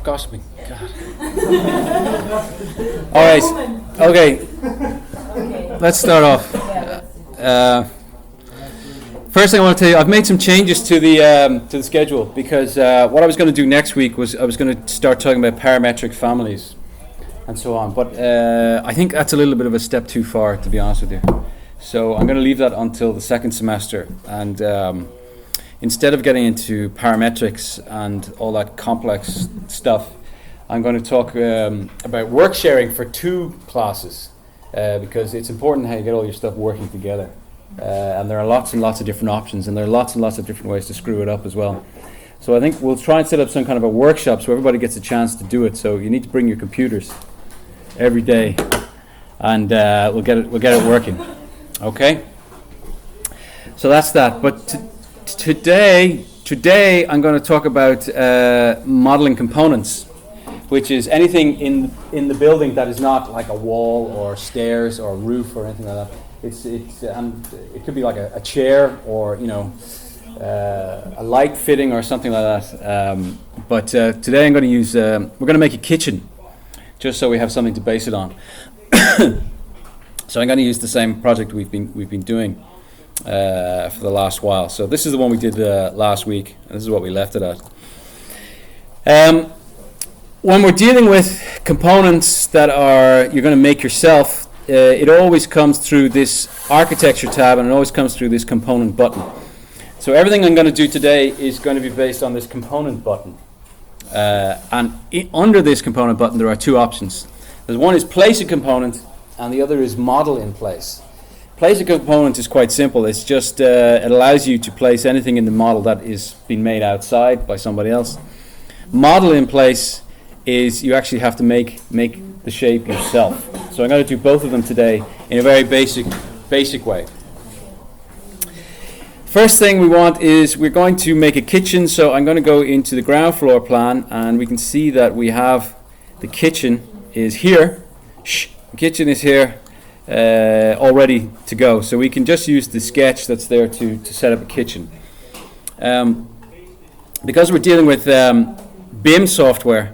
gossiping. God. All right. Okay. Let's start off. First thing I want to tell you, I've made some changes to the schedule because what I was going to do next week was I was going to start talking about parametric families and so on. But I think that's a little bit of a step too far, to be honest with you. So I'm going to leave that until the second semester. And instead of getting into parametrics and all that complex stuff, I'm going to talk about work sharing for two classes because it's important how you get all your stuff working together. And there are lots and lots of different options, and there are lots and lots of different ways to screw it up as well. So I think we'll try and set up some kind of a workshop so everybody gets a chance to do it. So you need to bring your computers every day, and we'll get it working. Okay. So that's that. But today I'm going to talk about modeling components, which is anything in the building that is not like a wall or stairs or roof or anything like that. It could be like a chair or a light fitting or something like that. But today I'm going to use we're going to make a kitchen, just so we have something to base it on. So I'm going to use the same project we've been doing for the last while. So this is the one we did last week, and this is what we left it at. When we're dealing with components that you're going to make yourself, it always comes through this architecture tab, and it always comes through this component button. So everything I'm going to do today is going to be based on this component button. Under this component button there are two options. There's one is place a component, and the other is model in place. Place a component is quite simple. It's just it allows you to place anything in the model that is being made outside by somebody else. Model in place is you actually have to make the shape yourself. So I'm going to do both of them today in a very basic way. First thing we want is we're going to make a kitchen. So I'm going to go into the ground floor plan, and we can see that we have the kitchen is here. The kitchen is here, all ready to go. So we can just use the sketch that's there to set up a kitchen. Because we're dealing with BIM software,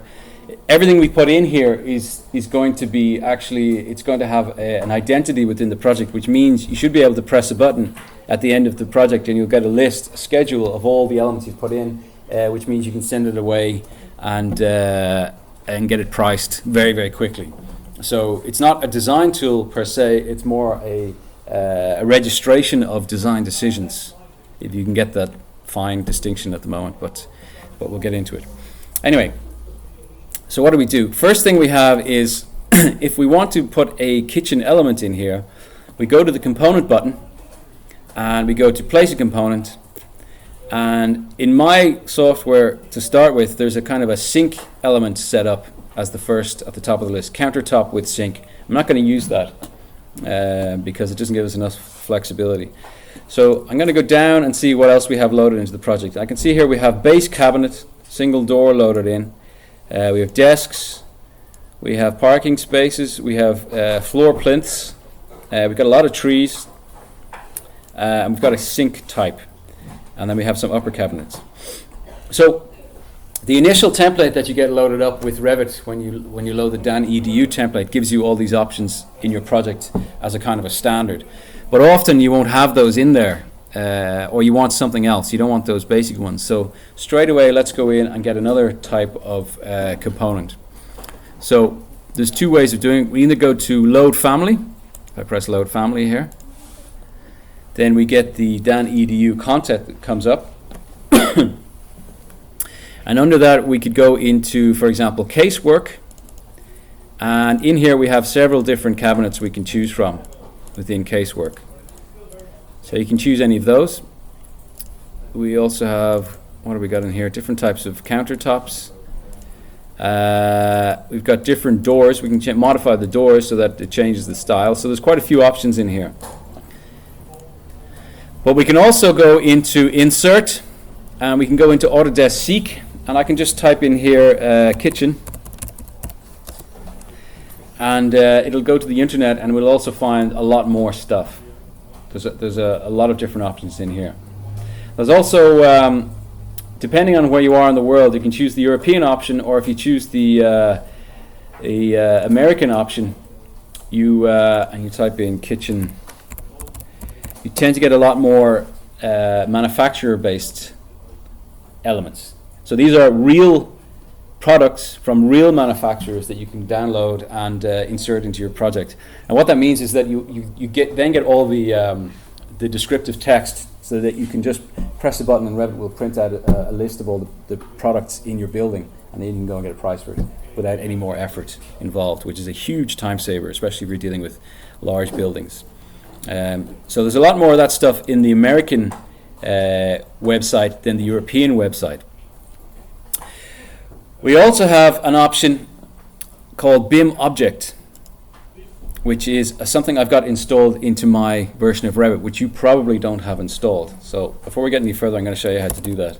everything we put in here is going to be it's going to have an identity within the project, which means you should be able to press a button at the end of the project and you'll get a schedule of all the elements you've put in, which means you can send it away and get it priced very, very quickly. So it's not a design tool per se, it's more a registration of design decisions. If you can get that fine distinction at the moment, but we'll get into it. Anyway. So what do we do? First thing we have is, if we want to put a kitchen element in here, we go to the component button, and we go to place a component, and in my software to start with, there's a kind of a sink element set up as the first at the top of the list, countertop with sink. I'm not going to use that because it doesn't give us enough flexibility. So I'm going to go down and see what else we have loaded into the project. I can see here we have base cabinet, single door loaded in. We have desks, we have parking spaces, we have floor plinths, we've got a lot of trees, and we've got a sink type, and then we have some upper cabinets. So the initial template that you get loaded up with Revit when you load the Dan EDU template gives you all these options in your project as a kind of a standard. But often you won't have those in there. Or you want something else. You don't want those basic ones. So straight away, let's go in and get another type of component. So there's two ways of doing it. We either go to load family. If I press load family here, then we get the Dan EDU content that comes up. And under that, we could go into, for example, casework. And in here, we have several different cabinets we can choose from within casework. So you can choose any of those. We also have, what have we got in here? Different types of countertops. We've got different doors. We can modify the doors so that it changes the style. So there's quite a few options in here. But we can also go into insert, and we can go into Autodesk Seek, and I can just type in here kitchen. And it'll go to the internet, and we'll also find a lot more stuff. There's a lot of different options in here. There's also depending on where you are in the world, you can choose the European option, or if you choose the American option, and you type in kitchen, you tend to get a lot more manufacturer-based elements. So these are real products from real manufacturers that you can download and insert into your project. And what that means is that you get all the descriptive text, so that you can just press a button and Revit will print out a list of all the products in your building, and then you can go and get a price for it without any more effort involved, which is a huge time saver, especially if you're dealing with large buildings. So there's a lot more of that stuff in the American website than the European website. We also have an option called BIM Object, which is something I've got installed into my version of Revit, which you probably don't have installed. So before we get any further, I'm going to show you how to do that.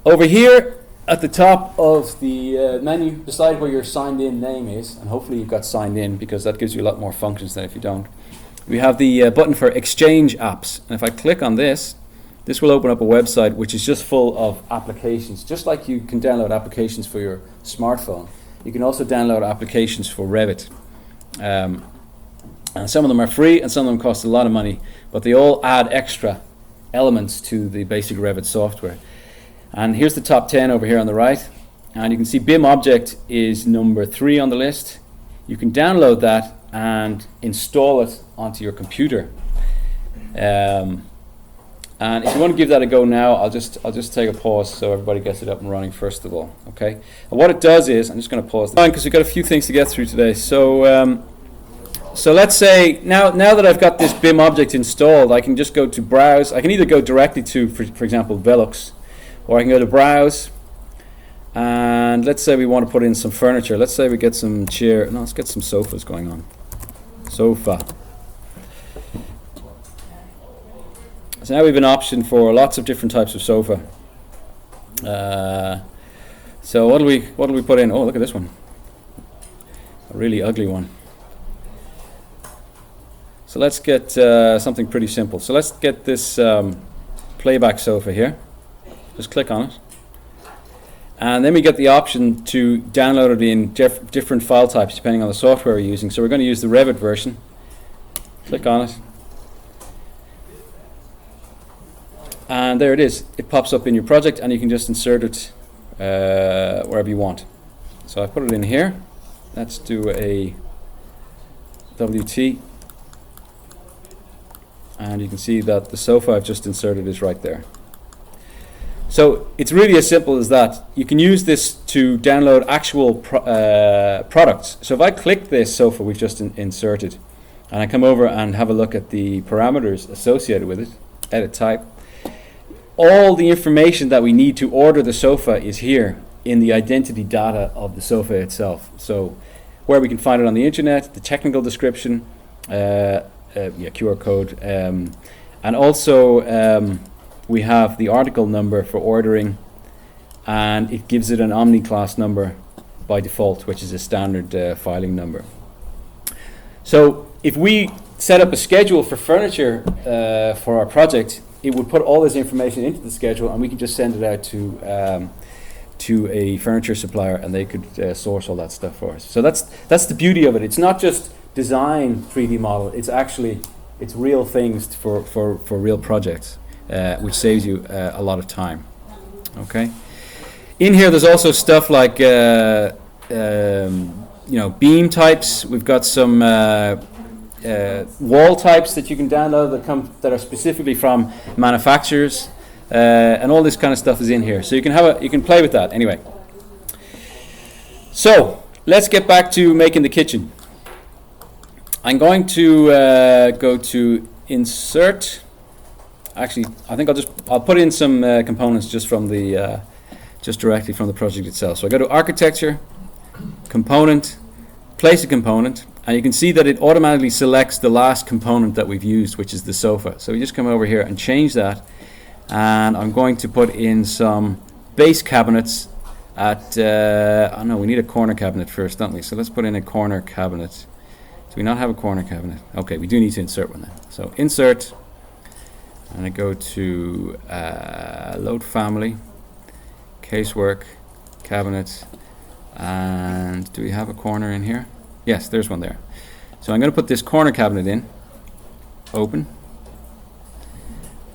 Over here at the top of the menu, beside where your signed in name is, and hopefully you've got signed in, because that gives you a lot more functions than if you don't, we have the button for Exchange Apps. And if I click on this, this will open up a website which is just full of applications. Just like you can download applications for your smartphone, you can also download applications for Revit. And some of them are free and some of them cost a lot of money, but they all add extra elements to the basic Revit software. And here's the top 10 over here on the right. And you can see BIM Object is number 3 on the list. You can download that and install it onto your computer. And if you want to give that a go now, I'll just take a pause so everybody gets it up and running first of all. Okay. And what it does is, I'm just going to pause because we've got a few things to get through today. So so let's say now that I've got this BIM Object installed, I can just go to Browse. I can either go directly to, for example, Velux, or I can go to Browse. And let's say we want to put in some furniture. Let's say we get some chair. No, let's get some sofas going on. Sofa. So now we have an option for lots of different types of sofa. So what do we put in? Oh, look at this one. A really ugly one. So let's get something pretty simple. So let's get this Playback Sofa here. Just click on it. And then we get the option to download it in different file types depending on the software we're using. So we're going to use the Revit version. Click on it. And there it is. It pops up in your project and you can just insert it wherever you want. So I put it in here. Let's do a WT. And you can see that the sofa I've just inserted is right there. So it's really as simple as that. You can use this to download actual products. So if I click this sofa we've just inserted, and I come over and have a look at the parameters associated with it, edit type, all the information that we need to order the sofa is here in the identity data of the sofa itself. So where we can find it on the internet, the technical description, QR code, and also we have the article number for ordering, and it gives it an Omni class number by default, which is a standard filing number. So if we set up a schedule for furniture for our project, it would put all this information into the schedule, and we can just send it out to a furniture supplier, and they could source all that stuff for us. So that's the beauty of it. It's not just design 3D model. It's real things for real projects, which saves you a lot of time. Okay. In here, there's also stuff like beam types. We've got some wall types that you can download that are specifically from manufacturers, and all this kind of stuff is in here. So you can play with that anyway. So let's get back to making the kitchen. I'm going to go to Insert. Actually, I think I'll put in some components just directly from the project itself. So I go to Architecture, Component, Place a Component, and you can see that it automatically selects the last component that we've used, which is the sofa. So we just come over here and change that, and I'm going to put in some base cabinets at, oh no, we need a corner cabinet first, don't we? So let's put in a corner cabinet. Do we not have a corner cabinet? Okay, we do need to insert one then. So Insert, And I go to load family, casework, cabinets, and do we have a corner in here? Yes, there's one there. So I'm going to put this corner cabinet in, open,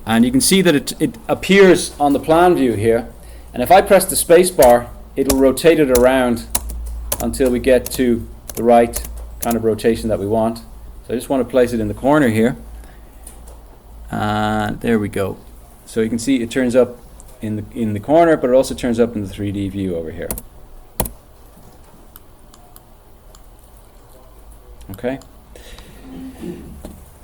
and you can see that it appears on the plan view here, and if I press the space bar, it'll rotate it around until we get to the right kind of rotation that we want. So I just want to place it in the corner here, and there we go. So you can see it turns up in the corner, but it also turns up in the 3D view over here. Okay.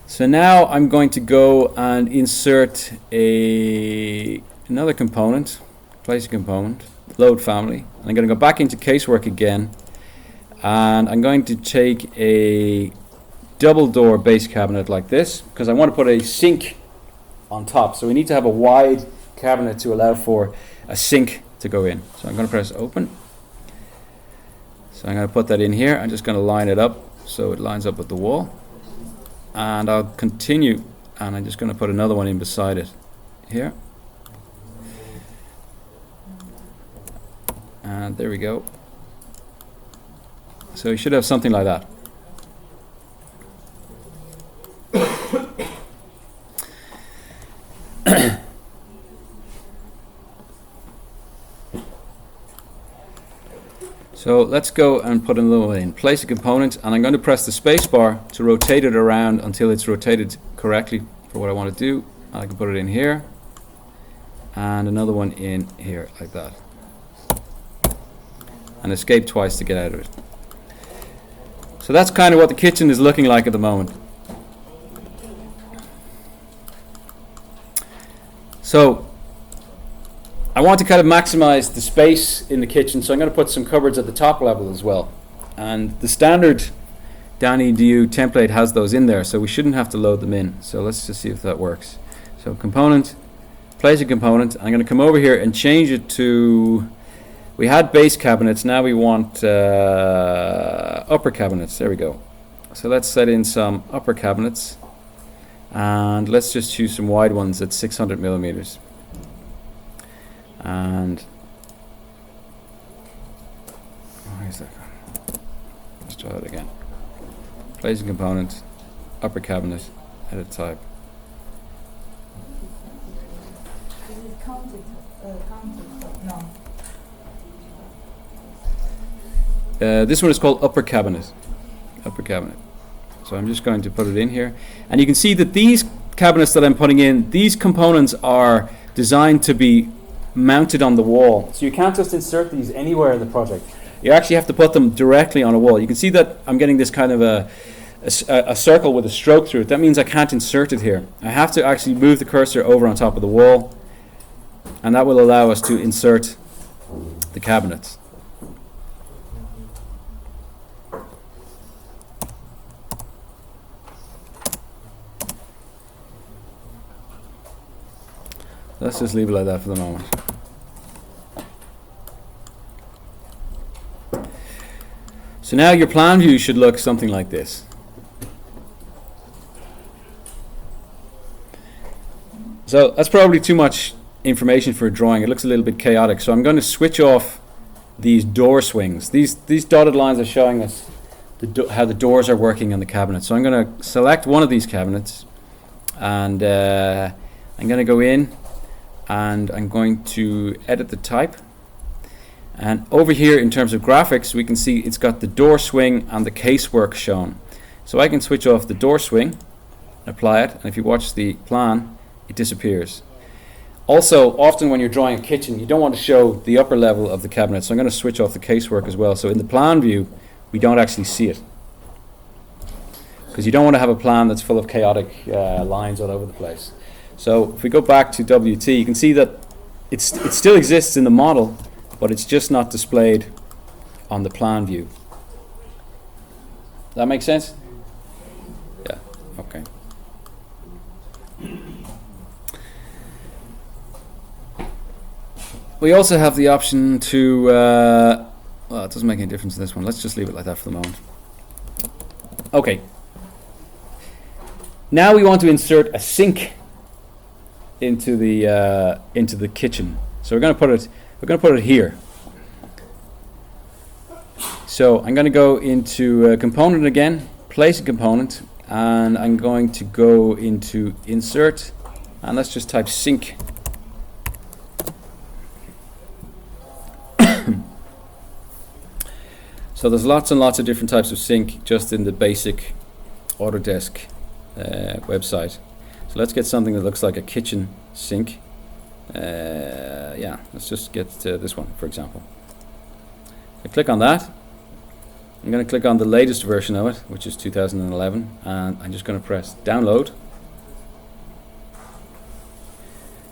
So now I'm going to go and insert another component, place a component, load family. And I'm going to go back into casework again, and I'm going to take a double door base cabinet like this, because I want to put a sink on top. So we need to have a wide cabinet to allow for a sink to go in. So I'm going to press open. So I'm going to put that in here. I'm just going to line it up so it lines up with the wall. And I'll continue, and I'm just going to put another one in beside it here. And there we go. So you should have something like that. So let's go and put another one in. Place a component, and I'm going to press the space bar to rotate it around until it's rotated correctly for what I want to do. I can put it in here, and another one in here like that. And escape twice to get out of it. So that's kind of what the kitchen is looking like at the moment. So I want to kind of maximize the space in the kitchen, so I'm going to put some cupboards at the top level as well. And the standard Danny DU template has those in there, so we shouldn't have to load them in. So let's just see if that works. So component, place a component. I'm going to come over here and change it to, we had base cabinets, now we want upper cabinets. There we go. So let's set in some upper cabinets, and let's just choose some wide ones at 600 millimeters. And where's that gone? Let's try that again. Place a component, upper cabinet, edit type. Is it counted? No. This one is called upper cabinet. Upper cabinet. So I'm just going to put it in here, and you can see that these cabinets that I'm putting in, these components are designed to be mounted on the wall. So you can't just insert these anywhere in the project. You actually have to put them directly on a wall. You can see that I'm getting this kind of a circle with a stroke through it. That means I can't insert it here. I have to actually move the cursor over on top of the wall, and that will allow us to insert the cabinets. Let's just leave it like that for the moment. So now your plan view should look something like this. So that's probably too much information for a drawing. It looks a little bit chaotic. So I'm going to switch off these door swings. These dotted lines are showing us how the doors are working on the cabinet. So I'm going to select one of these cabinets, and I'm going to go in, and I'm going to edit the type. And over here in terms of graphics, we can see it's got the door swing and the casework shown. So I can switch off the door swing, apply it, and if you watch the plan, it disappears. Also, often when you're drawing a kitchen, you don't want to show the upper level of the cabinet, so I'm going to switch off the casework as well. So in the plan view, we don't actually see it, because you don't want to have a plan that's full of chaotic lines all over the place. So if we go back to WT, you can see that it still exists in the model, but it's just not displayed on the plan view. Does that make sense? Yeah, okay. We also have the option to, well, it doesn't make any difference in this one. Let's just leave it like that for the moment. Okay. Now we want to insert a sink into the kitchen. So we're going to put it here. So I'm going to go into component again, place a component, and I'm going to go into insert, and let's just type sink. So there's lots and lots of different types of sink just in the basic Autodesk website. So let's get something that looks like a kitchen sink. Yeah, let's just get this one, for example. I click on that. I'm going to click on the latest version of it, which is 2011, and I'm just going to press download.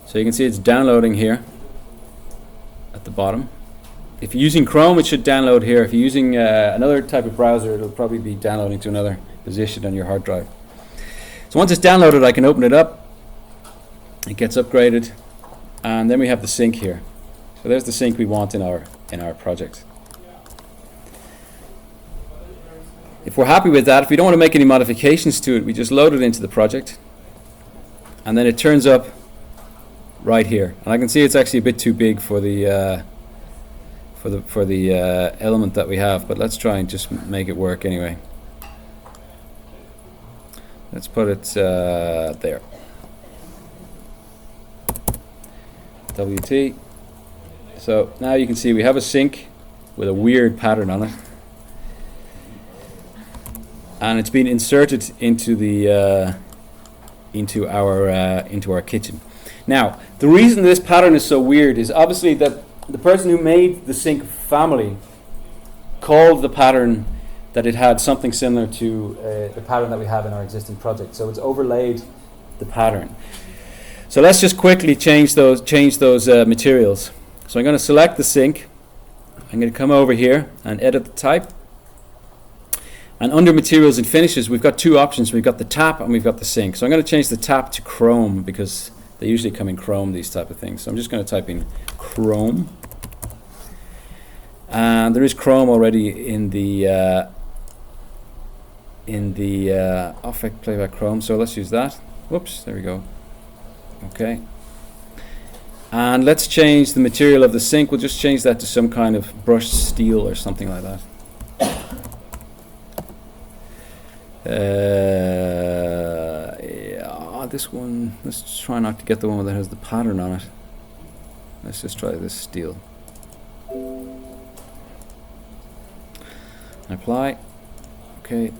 So you can see it's downloading here at the bottom. If you're using Chrome, it should download here. If you're using another type of browser, it'll probably be downloading to another position on your hard drive. So once it's downloaded, I can open it up. It gets upgraded, and then we have the sink here. So there's the sink we want in our project. If we're happy with that, if we don't want to make any modifications to it, we just load it into the project, and then it turns up right here. And I can see it's actually a bit too big for the element that we have, but let's try and just make it work anyway. Let's put it there. WT. So now you can see we have a sink with a weird pattern on it, and it's been inserted into the into our kitchen. Now, the reason this pattern is so weird is obviously that the person who made the sink family called the pattern that it had something similar to the pattern that we have in our existing project. So it's overlaid the pattern. So let's just quickly change those materials. So I'm going to select the sink. I'm going to come over here and edit the type. And under materials and finishes, we've got two options. We've got the tap and we've got the sink. So I'm going to change the tap to chrome because they usually come in chrome, these type of things. So I'm just going to type in chrome. And there is chrome already in the Affect Playback Chrome. So let's use that. Whoops, there we go. Okay. And let's change the material of the sink. We'll just change that to some kind of brushed steel or something like that. This one, let's try not to get the one that has the pattern on it. Let's just try this steel. Apply. Okay.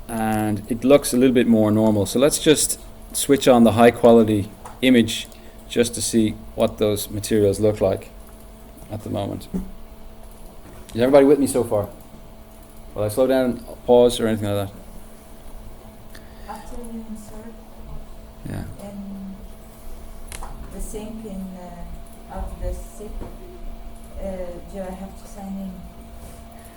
And it looks a little bit more normal. So let's just switch on the high quality image just to see what those materials look like at the moment. Is everybody with me so far? Will I slow down, pause, or anything like that? After you insert Yeah. the sink in Autodesk SIP, do I have to sign in?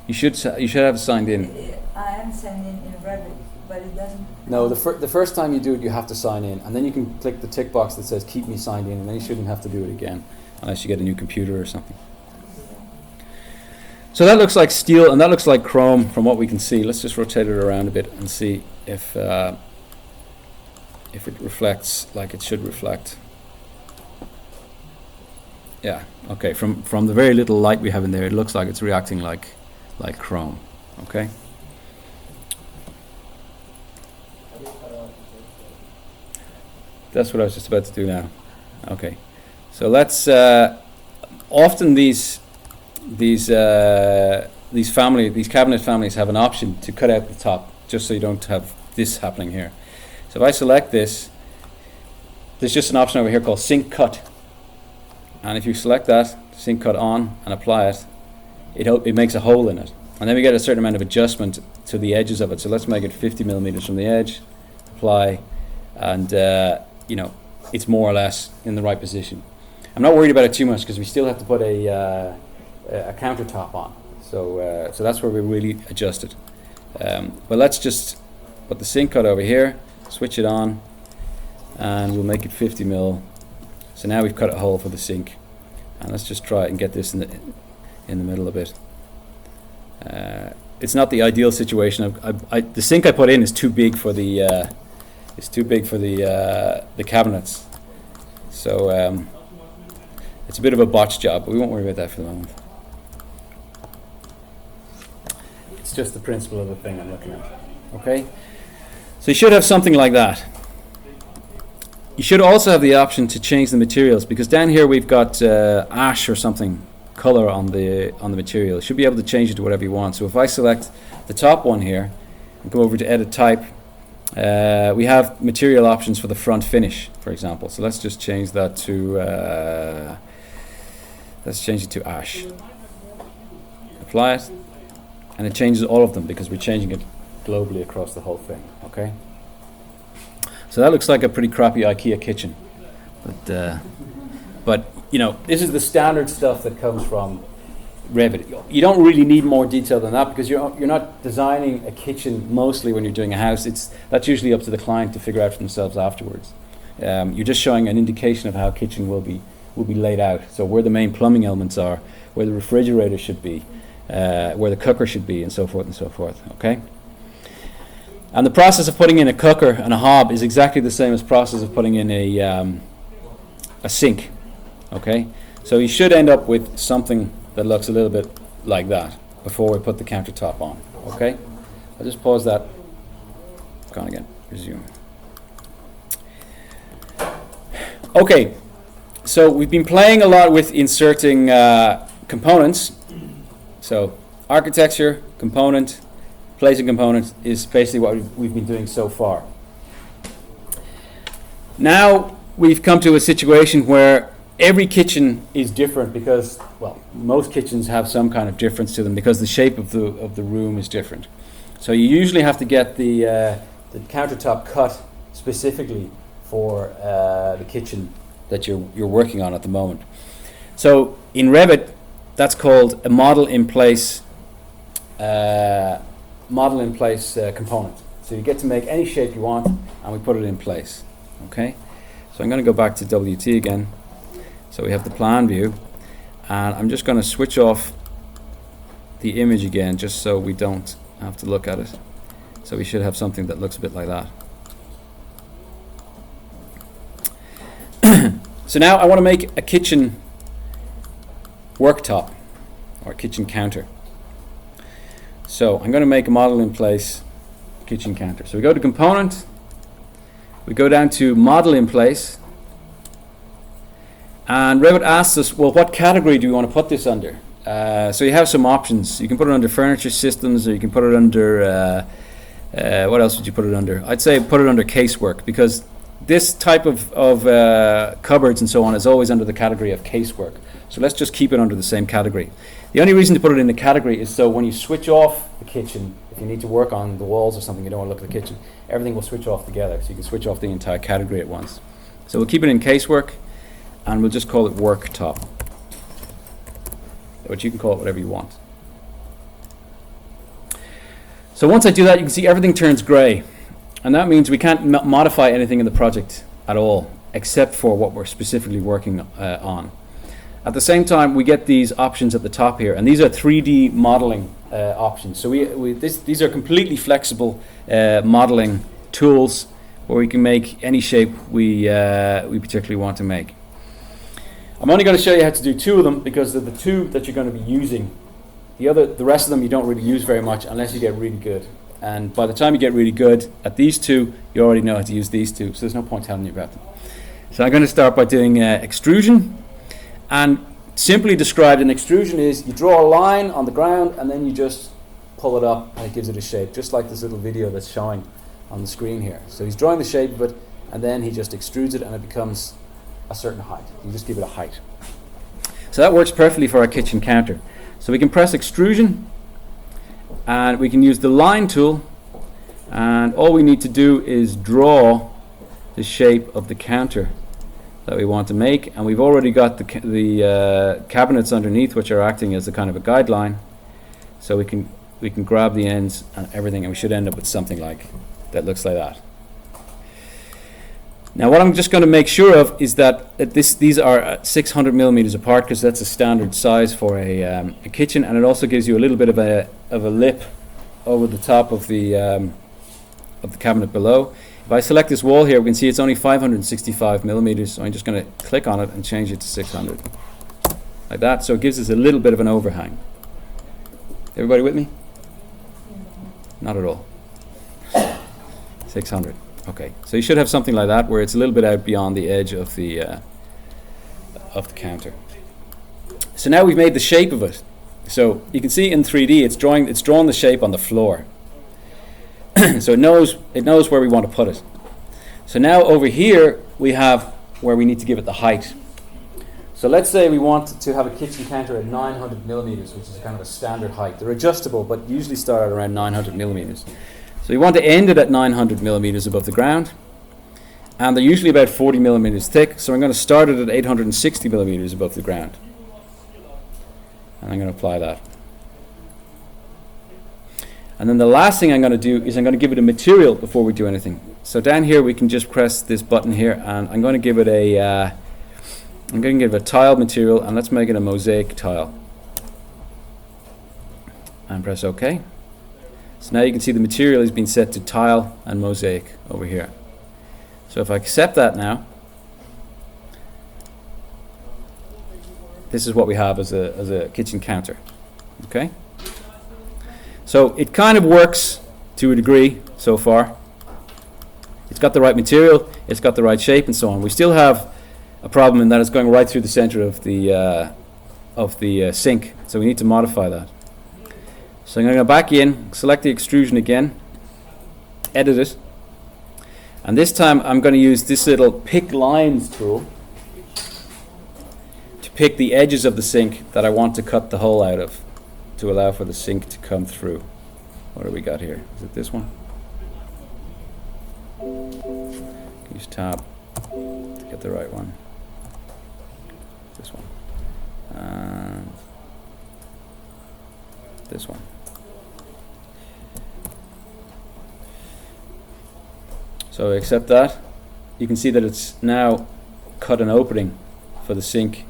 You should have signed in. I am signed in Revit, but it doesn't. No, the first time you do it, you have to sign in, and then you can click the tick box that says "Keep me signed in," and then you shouldn't have to do it again, unless you get a new computer or something. So that looks like steel, and that looks like chrome from what we can see. Let's just rotate it around a bit and see if it reflects like it should reflect. Yeah. Okay. From the very little light we have in there, it looks like it's reacting like chrome. Okay. That's what I was just about to do now. Okay. So let's often these cabinet families have an option to cut out the top just so you don't have this happening here. So if I select this, there's just an option over here called Sync Cut. And if you select that, Sync Cut on, and apply it, it makes a hole in it. And then we get a certain amount of adjustment to the edges of it. So let's make it 50 millimeters from the edge, apply, and it's more or less in the right position. I'm not worried about it too much because we still have to put a countertop on. So that's where we really adjust it. But let's just put the Sync Cut over here, switch it on, and we'll make it 50 mil. So now we've cut a hole for the sink, and let's just try it and get this in the middle a bit. It's not the ideal situation. The sink I put in is too big for the is too big for the cabinets. So it's a bit of a botch job, but we won't worry about that for the moment. It's just the principle of the thing I'm looking at. Okay? So you should have something like that. You should also have the option to change the materials, because down here we've got ash or something color on the material. You should be able to change it to whatever you want. So if I select the top one here and go over to edit type, we have material options for the front finish, for example. So let's just change that to ash. Apply it, and it changes all of them because we're changing it globally across the whole thing. Okay. So that looks like a pretty crappy IKEA kitchen, but you know, this is the standard stuff that comes from Revit. You don't really need more detail than that, because you're not designing a kitchen mostly when you're doing a house. That's usually up to the client to figure out for themselves afterwards. You're just showing an indication of how a kitchen will be laid out. So where the main plumbing elements are, where the refrigerator should be, where the cooker should be, and so forth and so forth. Okay. And the process of putting in a cooker and a hob is exactly the same as the process of putting in a sink. Okay, so you should end up with something that looks a little bit like that before we put the countertop on. Okay, I'll just pause that. Gone again. Resume. Okay, so we've been playing a lot with inserting components. So architecture, component, placing components is basically what we've been doing so far. Now we've come to a situation where every kitchen is different, because, well, most kitchens have some kind of difference to them because the shape of the room is different. So you usually have to get the countertop cut specifically for the kitchen that you're working on at the moment. So in Revit, that's called a model in place component. So you get to make any shape you want, and we put it in place. Okay. So I'm going to go back to WT again. So we have the plan view, and I'm just going to switch off the image again, just so we don't have to look at it. So we should have something that looks a bit like that. So now I want to make a kitchen worktop or kitchen counter. So I'm going to make a model in place kitchen counter. So we go to component, we go down to model in place, and Revit asks us, well, what category do we want to put this under? So you have some options. You can put it under furniture systems, or you can put it under, what else would you put it under? I'd say put it under casework, because this type of cupboards and so on is always under the category of casework. So let's just keep it under the same category. The only reason to put it in the category is so when you switch off the kitchen, if you need to work on the walls or something, you don't want to look at the kitchen, everything will switch off together, so you can switch off the entire category at once. So we'll keep it in casework, and we'll just call it worktop. But you can call it whatever you want. So once I do that, you can see everything turns grey, and that means we can't modify anything in the project at all, except for what we're specifically working on. At the same time, we get these options at the top here, and these are 3D modeling options. So these are completely flexible modeling tools where we can make any shape we particularly want to make. I'm only going to show you how to do two of them, because they're the two that you're going to be using. The rest of them you don't really use very much unless you get really good. And by the time you get really good at these two, you already know how to use these two, so there's no point telling you about them. So I'm going to start by doing extrusion. And simply described, an extrusion is you draw a line on the ground and then you just pull it up and it gives it a shape, just like this little video that's showing on the screen here. So he's drawing the shape of it, and then he just extrudes it and it becomes a certain height. You just give it a height. So that works perfectly for our kitchen counter. So we can press extrusion, and we can use the line tool, and all we need to do is draw the shape of the counter that we want to make, and we've already got the cabinets underneath, which are acting as a kind of a guideline. So we can grab the ends and everything, and we should end up with something like that looks like that. Now what I'm just going to make sure of is that these are 600 millimeters apart, because that's a standard size for a kitchen, and it also gives you a little bit of a lip over the top of the cabinet below. If If I select this wall here, we can see it's only 565 millimeters, so I'm just going to click on it and change it to 600. Like that, so it gives us a little bit of an overhang. Everybody with me? Not at all. 600. Okay, so you should have something like that where it's a little bit out beyond the edge of the counter. So now we've made the shape of it. So you can see in 3D it's drawn the shape on the floor. So it knows where we want to put it. So now over here we have where we need to give it the height. So let's say we want to have a kitchen counter at 900 millimeters, which is kind of a standard height. They're adjustable, but usually start at around 900 millimeters. So you want to end it at 900 millimeters above the ground, and they're usually about 40 millimeters thick. So I'm going to start it at 860 millimeters above the ground, and I'm going to apply that. And then the last thing I'm going to do is I'm going to give it a material before we do anything. So down here we can just press this button here, and I'm going to give it a tile material, and let's make it a mosaic tile. And press OK. So now you can see the material has been set to tile and mosaic over here. So if I accept that now, this is what we have as a kitchen counter. Okay. So it kind of works to a degree so far. It's got the right material, it's got the right shape, and so on. We still have a problem in that it's going right through the center of the sink, so we need to modify that. So I'm going to go back in, select the extrusion again, edit it, and this time I'm going to use this little pick lines tool to pick the edges of the sink that I want to cut the hole out of, to allow for the sink to come through. What do we got here? Is it this one? Use tab to get the right one. This one. And this one. So I accept that. You can see that it's now cut an opening for the sink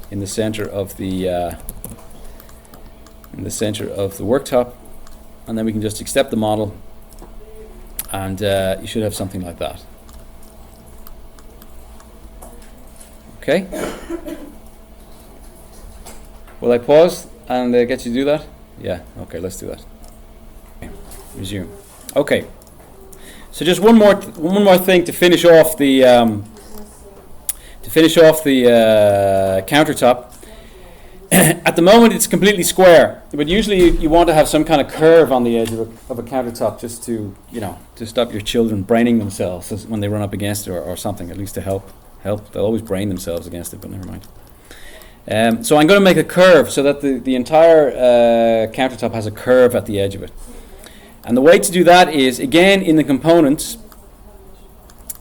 in the center of the worktop, and then we can just accept the model, and you should have something like that. Okay. Will I pause and get you to do that? Yeah. Okay. Let's do that. Okay. Resume. Okay. So just one more thing to finish off the countertop. At the moment, it's completely square, but usually you want to have some kind of curve on the edge of a countertop, just to stop your children braining themselves when they run up against it, or something, at least to help. They'll always brain themselves against it, but never mind. So I'm going to make a curve so that the entire countertop has a curve at the edge of it. And the way to do that is, again, in the components,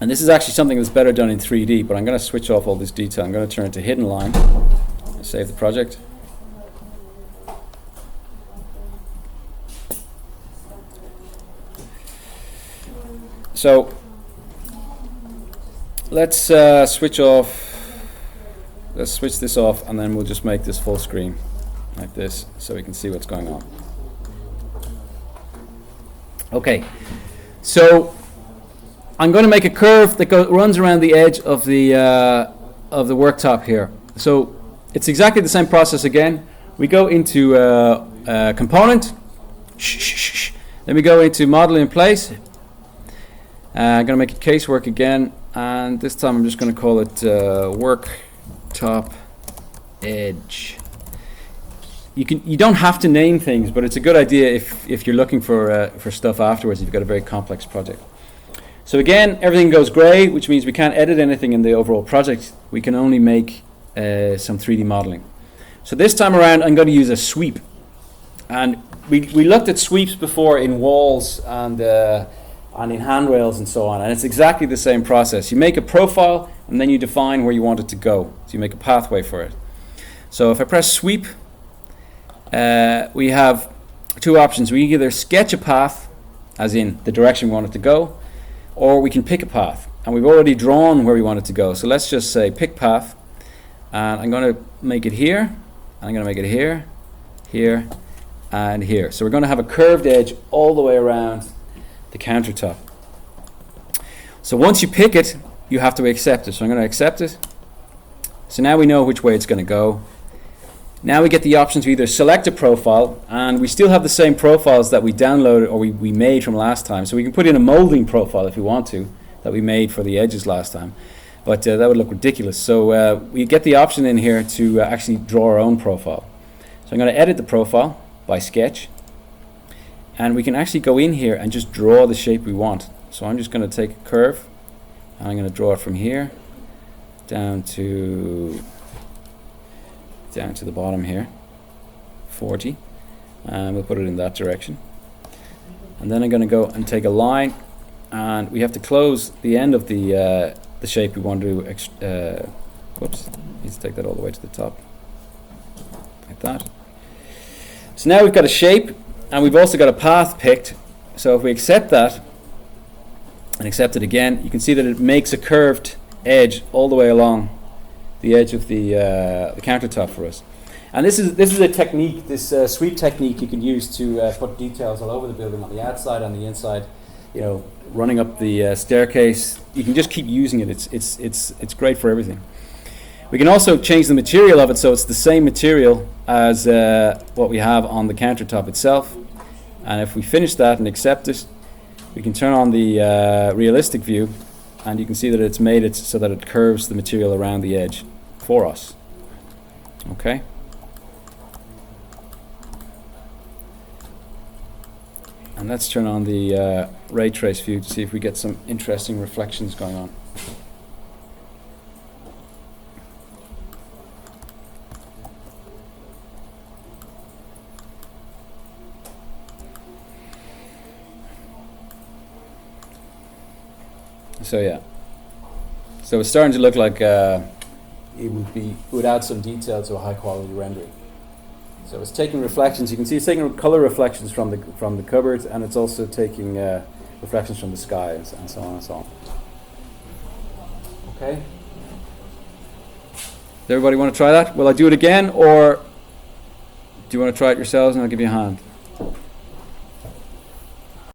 and this is actually something that's better done in 3D, but I'm going to switch off all this detail. I'm going to turn it to hidden line. Save the project. So let's switch this off, and then we'll just make this full screen like this so we can see what's going on. Okay, so I'm going to make a curve that runs around the edge of the worktop here. So it's exactly the same process again. We go into component, then we go into model in place. I'm going to make a casework again, and this time I'm just going to call it worktop edge. You don't have to name things, but it's a good idea if you're looking for stuff afterwards, if you've got a very complex project. So again, everything goes gray, which means we can't edit anything in the overall project. We can only make some 3D modeling. So this time around, I'm going to use a sweep. And we looked at sweeps before in walls and in handrails and so on, and it's exactly the same process. You make a profile, and then you define where you want it to go. So you make a pathway for it. So if I press sweep, we have two options. We can either sketch a path, as in the direction we want it to go, or we can pick a path. And we've already drawn where we want it to go. So let's just say pick path, and I'm going to make it here, and I'm going to make it here, here, and here. So we're going to have a curved edge all the way around the countertop. So once you pick it, you have to accept it. So I'm going to accept it. So now we know which way it's going to go. Now we get the option to either select a profile, and we still have the same profiles that we downloaded or we made from last time. So we can put in a molding profile if we want to, that we made for the edges last time. But that would look ridiculous. So we get the option in here to actually draw our own profile. So I'm going to edit the profile by sketch. And we can actually go in here and just draw the shape we want. So I'm just going to take a curve, and I'm going to draw it from here down to the bottom here, 40, and we'll put it in that direction. And then I'm going to go and take a line, and we have to close the end of the shape we want to whoops, need to take that all the way to the top, like that. So now we've got a shape, and we've also got a path picked. So if we accept that and accept it again, you can see that it makes a curved edge all the way along the edge of the countertop for us. And this is a technique, this sweep technique you can use to put details all over the building, on the outside, on the inside. You know, running up the staircase. You can just keep using it. It's great for everything. We can also change the material of it, so it's the same material as what we have on the countertop itself. And if we finish that and accept it, we can turn on the realistic view, and you can see that it's made it so that it curves the material around the edge for us. Okay. And let's turn on the ray trace view to see if we get some interesting reflections going on. So yeah, so it's starting to look like it would add some detail to a high quality rendering. So it's taking reflections. You can see it's taking color reflections from the cupboard, and it's also taking reflections from the sky and so on and so on. Okay. Does everybody want to try that? Will I do it again, or do you want to try it yourselves and I'll give you a hand?